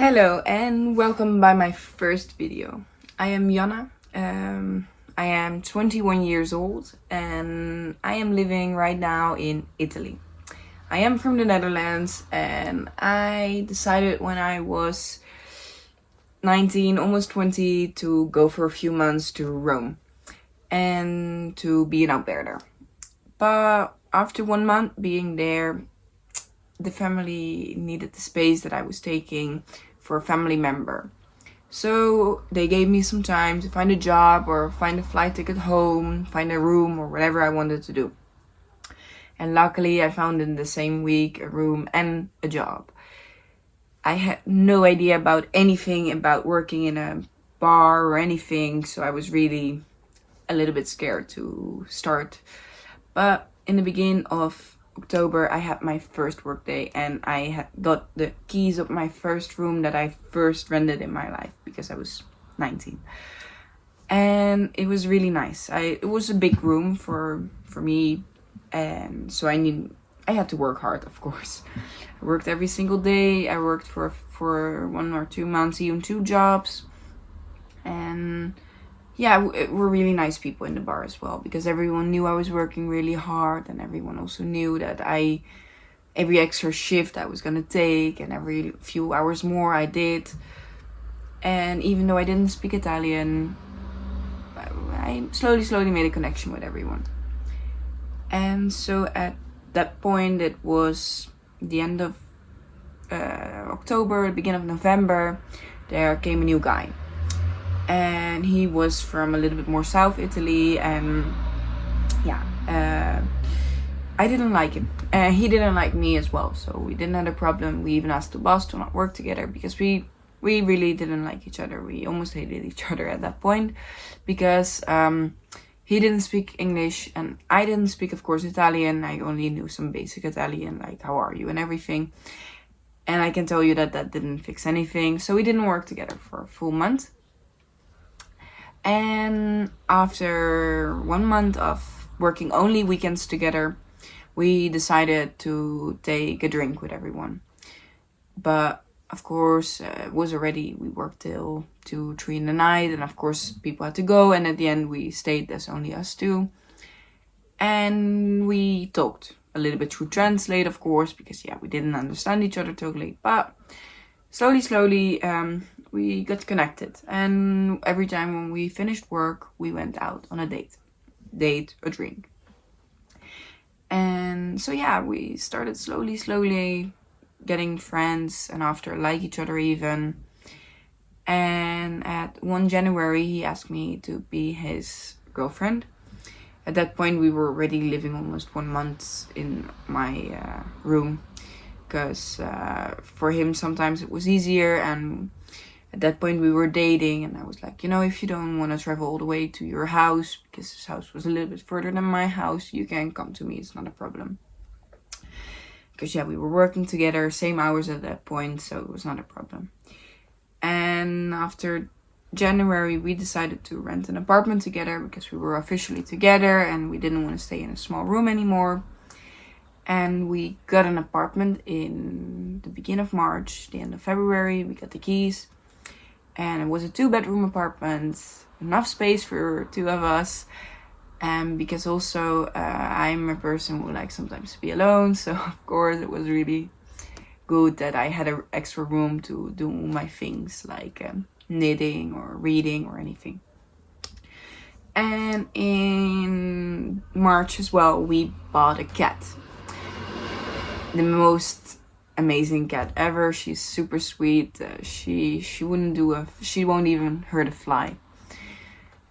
Hello and welcome by my first video. I am Yanna. I am 21 years old and I am living right now in Italy. I am from the Netherlands and I decided when I was 19, almost 20, to go for a few months to Rome and to be an au pair there. But after 1 month being there, the family needed the space that I was taking for a family member. So they gave me some time to find a job or find a flight ticket home, find a room or whatever I wanted to do. And luckily I found in the same week a room and a job. I had no idea about anything about working in a bar or anything, so I was really a little bit scared to start. But in the beginning of October I had my first work day and I had got the keys of my first room that I first rented in my life because I was 19. And it was really nice. It was a big room for me, and so I had to work hard, of course. I worked every single day. I worked for 1 or 2 months, even 2 jobs. And yeah, we're really nice people in the bar as well, because everyone knew I was working really hard, and everyone also knew that every extra shift I was gonna take and every few hours more I did. And even though I didn't speak Italian, I slowly made a connection with everyone. And so at that point, it was the end of October, beginning of November, there came a new guy. And he was from a little bit more South Italy, and yeah, I didn't like him. He didn't like me as well, so we didn't have a problem. We even asked the boss to not work together because we really didn't like each other. We almost hated each other at that point because he didn't speak English and I didn't speak, of course, Italian. I only knew some basic Italian, like how are you and everything. And I can tell you that didn't fix anything. So we didn't work together for a full month. And after 1 month of working only weekends together, we decided to take a drink with everyone. But of course, we worked till 2, 3 in the night, and of course people had to go, and at the end we stayed as only us two. And we talked a little bit through Translate, of course, because yeah, we didn't understand each other totally, but slowly we got connected, and every time when we finished work we went out on a date or drink. And so yeah, we started slowly getting friends, and after like each other even. And at 1 January he asked me to be his girlfriend. At that point we were already living almost 1 month in my room, because for him sometimes it was easier. And at that point we were dating, and I was like, if you don't want to travel all the way to your house, because his house was a little bit further than my house, you can come to me, it's not a problem. Because yeah, we were working together, same hours at that point, so it was not a problem. And after January we decided to rent an apartment together, because we were officially together and we didn't want to stay in a small room anymore. And we got an apartment in the beginning of March, the end of February, we got the keys. And it was a 2-bedroom apartment, enough space for 2 of us. And because also I'm a person who likes sometimes to be alone, so of course it was really good that I had an extra room to do my things, like knitting or reading or anything. And in March as well, we bought a cat. The most amazing cat ever. She's super sweet. She won't even hurt a fly.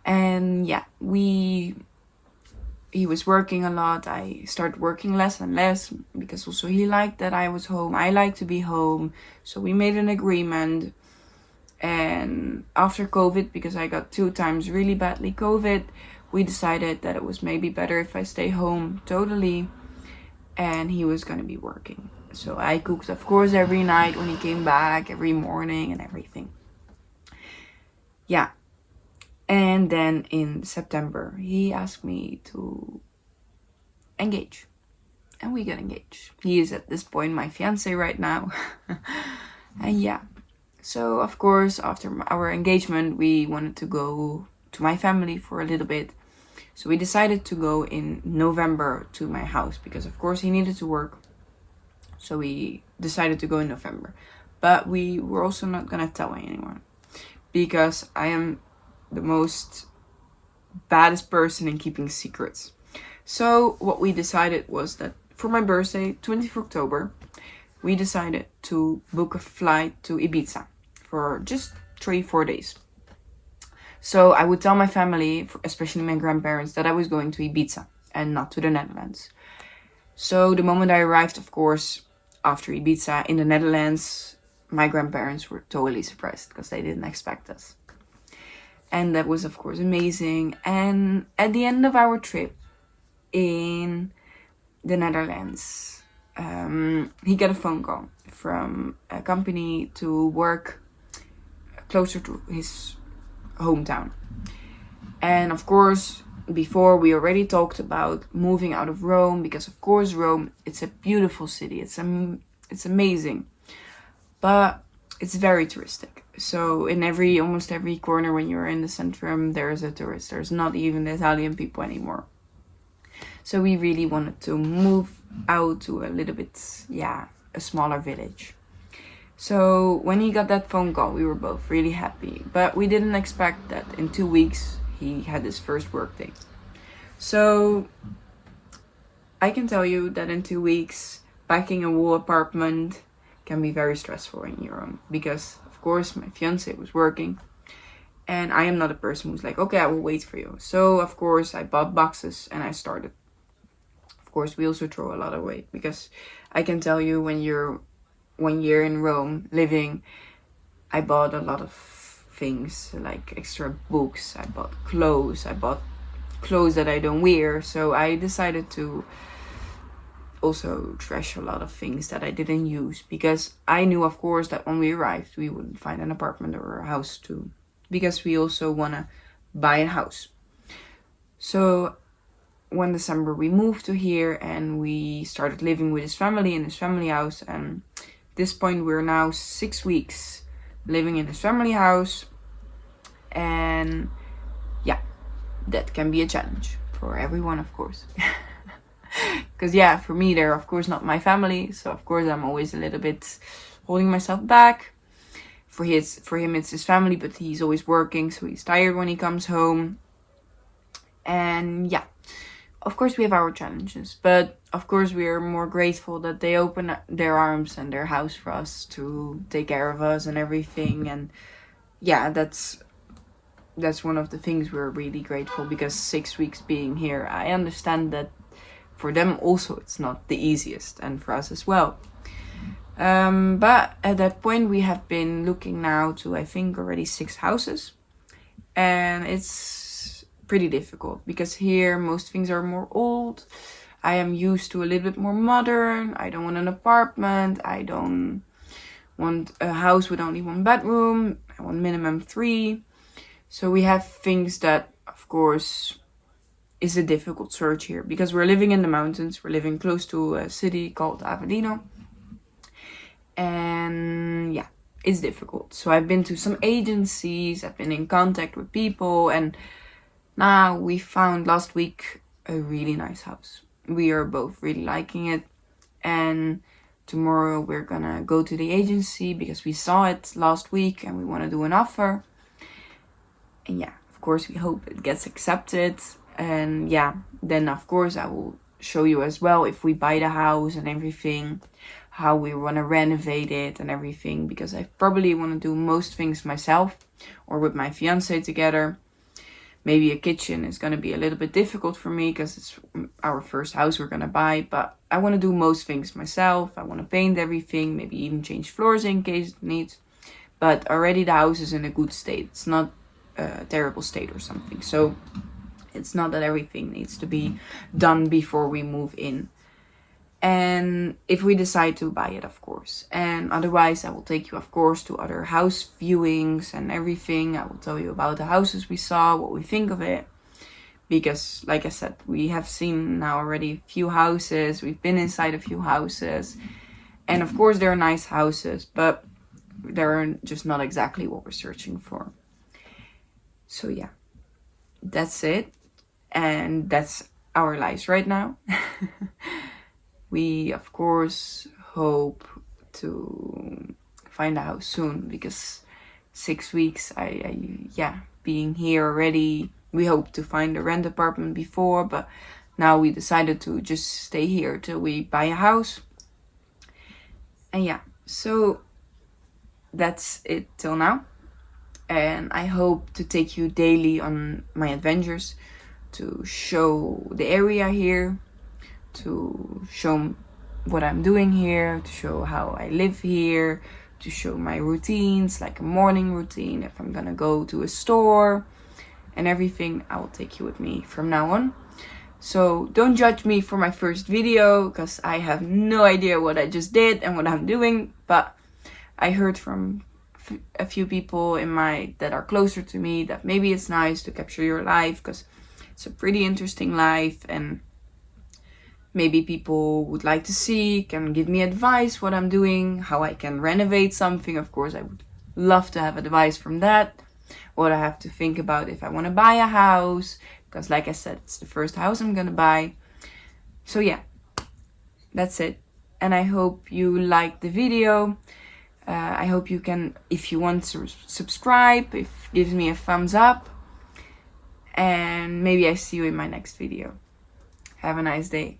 And yeah, he was working a lot. I started working less and less, because also he liked that I was home. I like to be home. So we made an agreement. And after COVID, because I got 2 times really badly COVID, we decided that it was maybe better if I stay home totally, and he was gonna be working. So I cooked, of course, every night when he came back, every morning and everything. Yeah. And then in September, he asked me to engage. And we got engaged. He is at this point my fiance right now. And yeah. So of course, after our engagement, we wanted to go to my family for a little bit. So we decided to go in November to my house because of course he needed to work. So we decided to go in November. But we were also not gonna tell anyone because I am the most baddest person in keeping secrets. So what we decided was that for my birthday, 20th October, we decided to book a flight to Ibiza for just 3-4 days. So I would tell my family, especially my grandparents, that I was going to Ibiza and not to the Netherlands. So the moment I arrived, of course, after Ibiza in the Netherlands, my grandparents were totally surprised because they didn't expect us. And that was, of course, amazing. And at the end of our trip in the Netherlands, he got a phone call from a company to work closer to his hometown. And of course, before we already talked about moving out of Rome, because of course Rome, it's a beautiful city. It's amazing, but it's very touristic. So in almost every corner when you're in the centrum, there's a tourist. There's not even the Italian people anymore. So we really wanted to move out to a little bit, a smaller village. So when he got that phone call, we were both really happy. But we didn't expect that in 2 weeks, he had his first work day. So I can tell you that in 2 weeks, packing a whole apartment can be very stressful in your own. Because, of course, my fiance was working. And I am not a person who's like, okay, I will wait for you. So, of course, I bought boxes and I started. Of course, we also throw a lot away. Because I can tell you, when you're 1 year in Rome living, I bought a lot of things, like extra books. I bought clothes that I don't wear. So I decided to also trash a lot of things that I didn't use, because I knew, of course, that when we arrived we wouldn't find an apartment or a house too, because we also want to buy a house. So one December we moved to here and we started living with his family in his family house, and at this point we're now 6 weeks living in his family house. And yeah, that can be a challenge for everyone, of course. Because for me, they're of course not my family, so of course I'm always a little bit holding myself back. For him it's his family, but he's always working, so he's tired when he comes home. And of course we have our challenges, but of course we are more grateful that they open their arms and their house for us to take care of us and everything. And that's one of the things we're really grateful, because 6 weeks being here, I understand that for them also it's not the easiest, and for us as well. But at that point we have been looking now to, I think, already 6 houses. And it's pretty difficult, because here most things are more old. I am used to a little bit more modern. I don't want an apartment. I don't want a house with only 1 bedroom. I want minimum 3. So we have things that, of course, is a difficult search here, because we're living in the mountains. We're living close to a city called Avellino. And it's difficult. So I've been to some agencies. I've been in contact with people. And now we found last week a really nice house. We are both really liking it. And tomorrow we're gonna go to the agency, because we saw it last week and we want to do an offer. And of course we hope it gets accepted. And then of course I will show you as well, if we buy the house and everything, how we want to renovate it and everything, because I probably want to do most things myself or with my fiance together. Maybe a kitchen is going to be a little bit difficult for me, because it's our first house we're going to buy, but I want to do most things myself. I want to paint everything, maybe even change floors in case it needs. But already the house is in a good state. It's not a terrible state or something. So it's not that everything needs to be done before we move in. And if we decide to buy it, of course. And otherwise, I will take you, of course, to other house viewings and everything. I will tell you about the houses we saw, what we think of it. Because, like I said, we have seen now already a few houses. We've been inside a few houses. And of course, they're nice houses. But they're just not exactly what we're searching for. So yeah, that's it. And that's our lives right now. We, of course, hope to find a house soon, because 6 weeks, yeah, being here already, we hoped to find a rent apartment before, but now we decided to just stay here till we buy a house. And yeah, so that's it till now. And I hope to take you daily on my adventures, to show the area here, to show what I'm doing here, to show how I live here, to show my routines, like a morning routine, if I'm gonna go to a store and everything. I will take you with me from now on. So don't judge me for my first video, because I have no idea what I just did and what I'm doing, but I heard from a few people that are closer to me that maybe it's nice to capture your life, because it's a pretty interesting life, and maybe people would like to see, can give me advice what I'm doing, how I can renovate something. Of course, I would love to have advice from that. What I have to think about if I want to buy a house, because like I said, it's the first house I'm gonna buy. So yeah, that's it. And I hope you liked the video. I hope you can, if you want to subscribe, give me a thumbs up. And maybe I see you in my next video. Have a nice day.